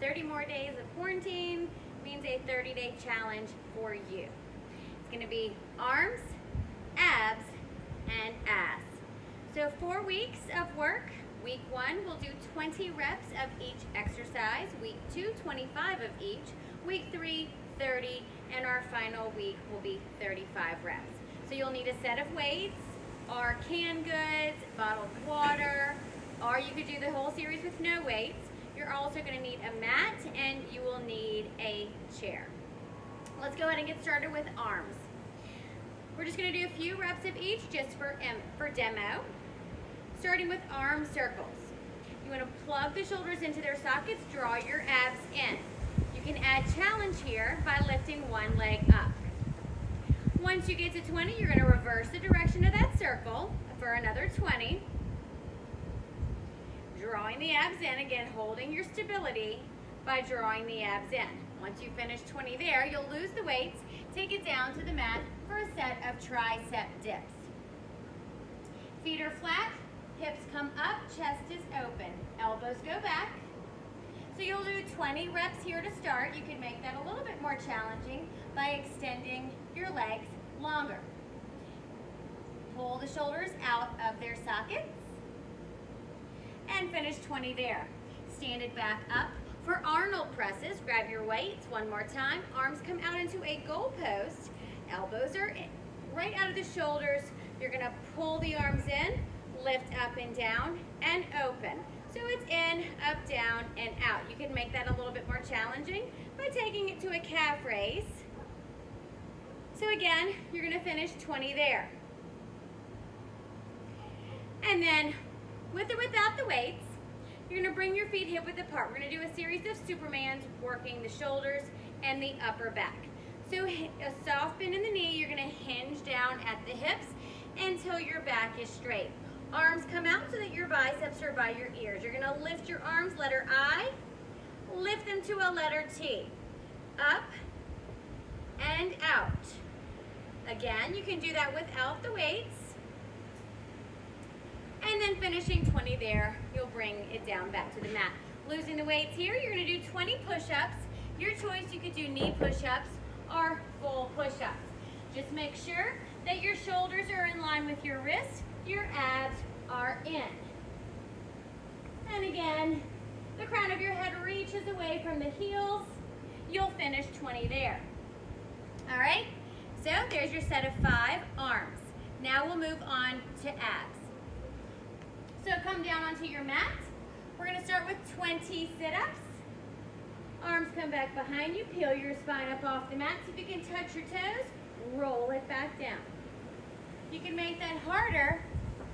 30 more days of quarantine means a 30-day challenge for you. It's going to be arms, abs, and ass. So 4 weeks of work. Week 1, we'll do 20 reps of each exercise. Week 2, 25 of each. Week 3, 30, and our final week will be 35 reps. So you'll need a set of weights, or canned goods, bottled water, or you could do the whole series with no weights. You're also going to need a mat, and you will need a chair. Let's go ahead and get started with arms. We're just going to do a few reps of each just for demo. Starting with arm circles. You want to plug the shoulders into their sockets, draw your abs in. You can add challenge here by lifting one leg up. Once you get to 20, you're going to reverse the direction of that circle for another 20. Drawing the abs in, again, holding your stability by drawing the abs in. Once you finish 20 there, you'll lose the weights, take it down to the mat for a set of tricep dips. Feet are flat. Hips come up, chest is open, elbows go back. So you'll do 20 reps here to start. You can make that a little bit more challenging by extending your legs longer. Pull the shoulders out of their sockets and finish 20 there. Stand it back up. For Arnold presses, grab your weights one more time. Arms come out into a goal post. Elbows are right out of the shoulders. You're gonna pull the arms in, lift up and down and open. So it's in, up, down, and out. You can make that a little bit more challenging by taking it to a calf raise. So again, you're gonna finish 20 there. And then with or without the weights, you're gonna bring your feet hip width apart. We're gonna do a series of Supermans working the shoulders and the upper back. So a soft bend in the knee, you're gonna hinge down at the hips until your back is straight. Arms come out so that your biceps are by your ears. You're gonna lift your arms, letter I, lift them to a letter T. Up and out. Again, you can do that without the weights. And then finishing 20 there, you'll bring it down back to the mat. Losing the weights here, you're gonna do 20 push-ups. Your choice, you could do knee push-ups or full push-ups. Just make sure that your shoulders are in line with your wrists, your abs are in. And again, the crown of your head reaches away from the heels. You'll finish 20 there. All right, so there's your set of 5 arms. Now we'll move on to abs. So come down onto your mat. We're gonna start with 20 sit-ups. Arms come back behind you, peel your spine up off the mat. So if you can touch your toes, roll it back down. You can make that harder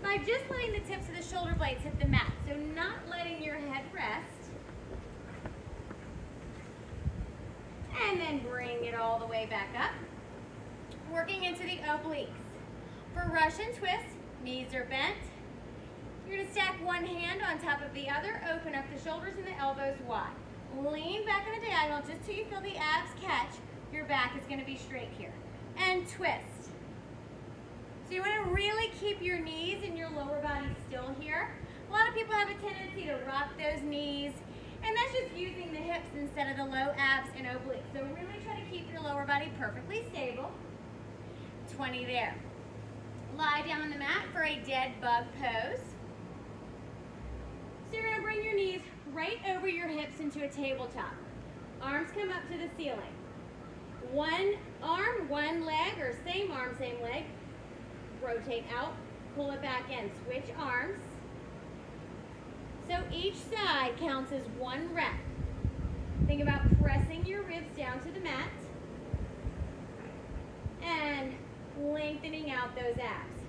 by just letting the tips of the shoulder blades hit the mat. So not letting your head rest. And then bring it all the way back up. Working into the obliques. For Russian twist, knees are bent. You're gonna stack one hand on top of the other, open up the shoulders and the elbows wide. Lean back in a diagonal just till you feel the abs catch. Your back is gonna be straight here. And twist. So you want to really keep your knees and your lower body still here. A lot of people have a tendency to rock those knees, and that's just using the hips instead of the low abs and obliques. So really try to keep your lower body perfectly stable. 20 there. Lie down on the mat for a dead bug pose. So you're going to bring your knees right over your hips into a tabletop. Arms come up to the ceiling. One arm, one leg, or same arm, same leg. Rotate out, pull it back in, switch arms. So each side counts as 1 rep. Think about pressing your ribs down to the mat and lengthening out those abs.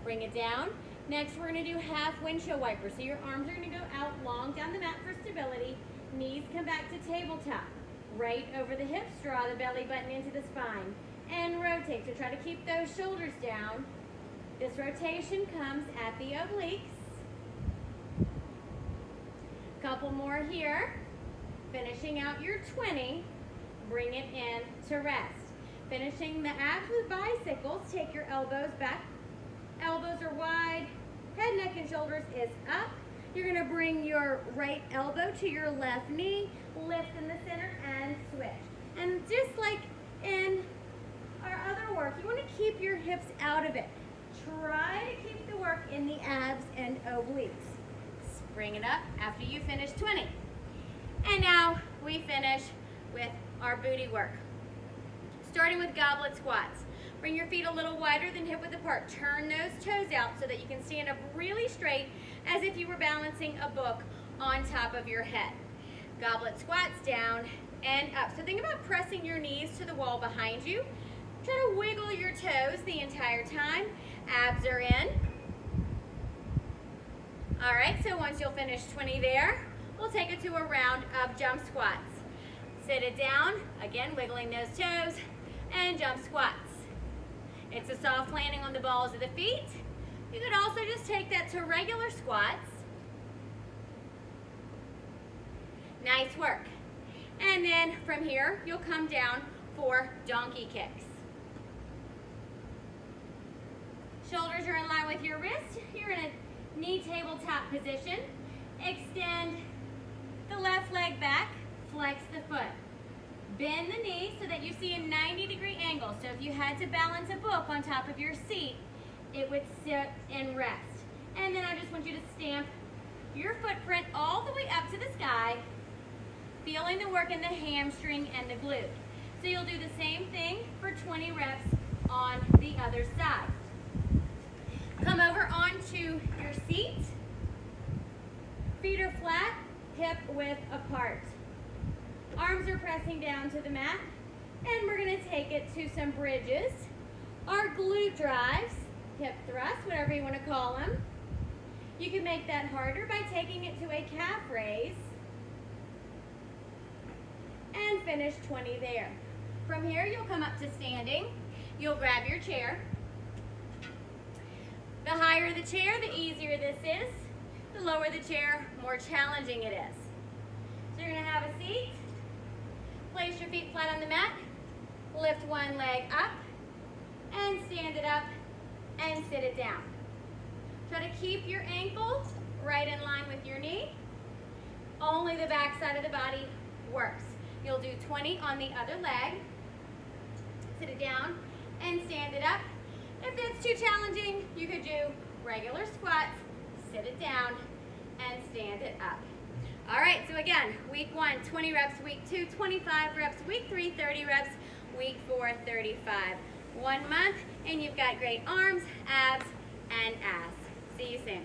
Bring it down. Next, we're gonna do half windshield wiper. So your arms are gonna go out long down the mat for stability. Knees come back to tabletop. Right over the hips, draw the belly button into the spine and rotate. So try to keep those shoulders down. This rotation comes at the obliques. Couple more here. Finishing out your 20. Bring it in to rest. Finishing the abs with bicycles. Take your elbows back. Elbows are wide. Head, neck, and shoulders is up. You're gonna bring your right elbow to your left knee, lift in the center and switch. And just like in our other work, you wanna keep your hips out of it. Try to keep the work in the abs and obliques. Bring it up after you finish 20. And now we finish with our booty work. Starting with goblet squats. Bring your feet a little wider than hip width apart. Turn those toes out so that you can stand up really straight as if you were balancing a book on top of your head. Goblet squats down and up. So think about pressing your knees to the wall behind you. Try to wiggle your toes the entire time. Abs are in. All right, so once you'll finish 20 there, we'll take it to a round of jump squats. Sit it down, again, wiggling those toes, and jump squats. It's a soft landing on the balls of the feet. You could also just take that to regular squats. Nice work. And then from here, you'll come down for donkey kicks. Shoulders are in line with your wrist. You're in a knee tabletop position. Extend the left leg back, flex the foot. Bend the knee so that you see a 90-degree angle. So if you had to balance a book on top of your seat, it would sit and rest. And then I just want you to stamp your footprint all the way up to the sky, feeling the work in the hamstring and the glute. So you'll do the same thing for 20 reps on the other side. Come over onto your seat. Feet are flat, hip width apart. Arms are pressing down to the mat, and we're gonna take it to some bridges. Our glute drives, hip thrusts, whatever you wanna call them. You can make that harder by taking it to a calf raise, and finish 20 there. From here, you'll come up to standing. You'll grab your chair. The higher the chair, the easier this is. The lower the chair, more challenging it is. So you're gonna have a seat. Place your feet flat on the mat. Lift one leg up and stand it up and sit it down. Try to keep your ankle right in line with your knee. Only the back side of the body works. You'll do 20 on the other leg. Sit it down and stand it up. If that's too challenging, you could do regular squats, sit it down, and stand it up. All right, so again, week 1, 20 reps, week 2, 25 reps, week 3, 30 reps, week 4, 35. 1 month, and you've got great arms, abs, and ass. See you soon.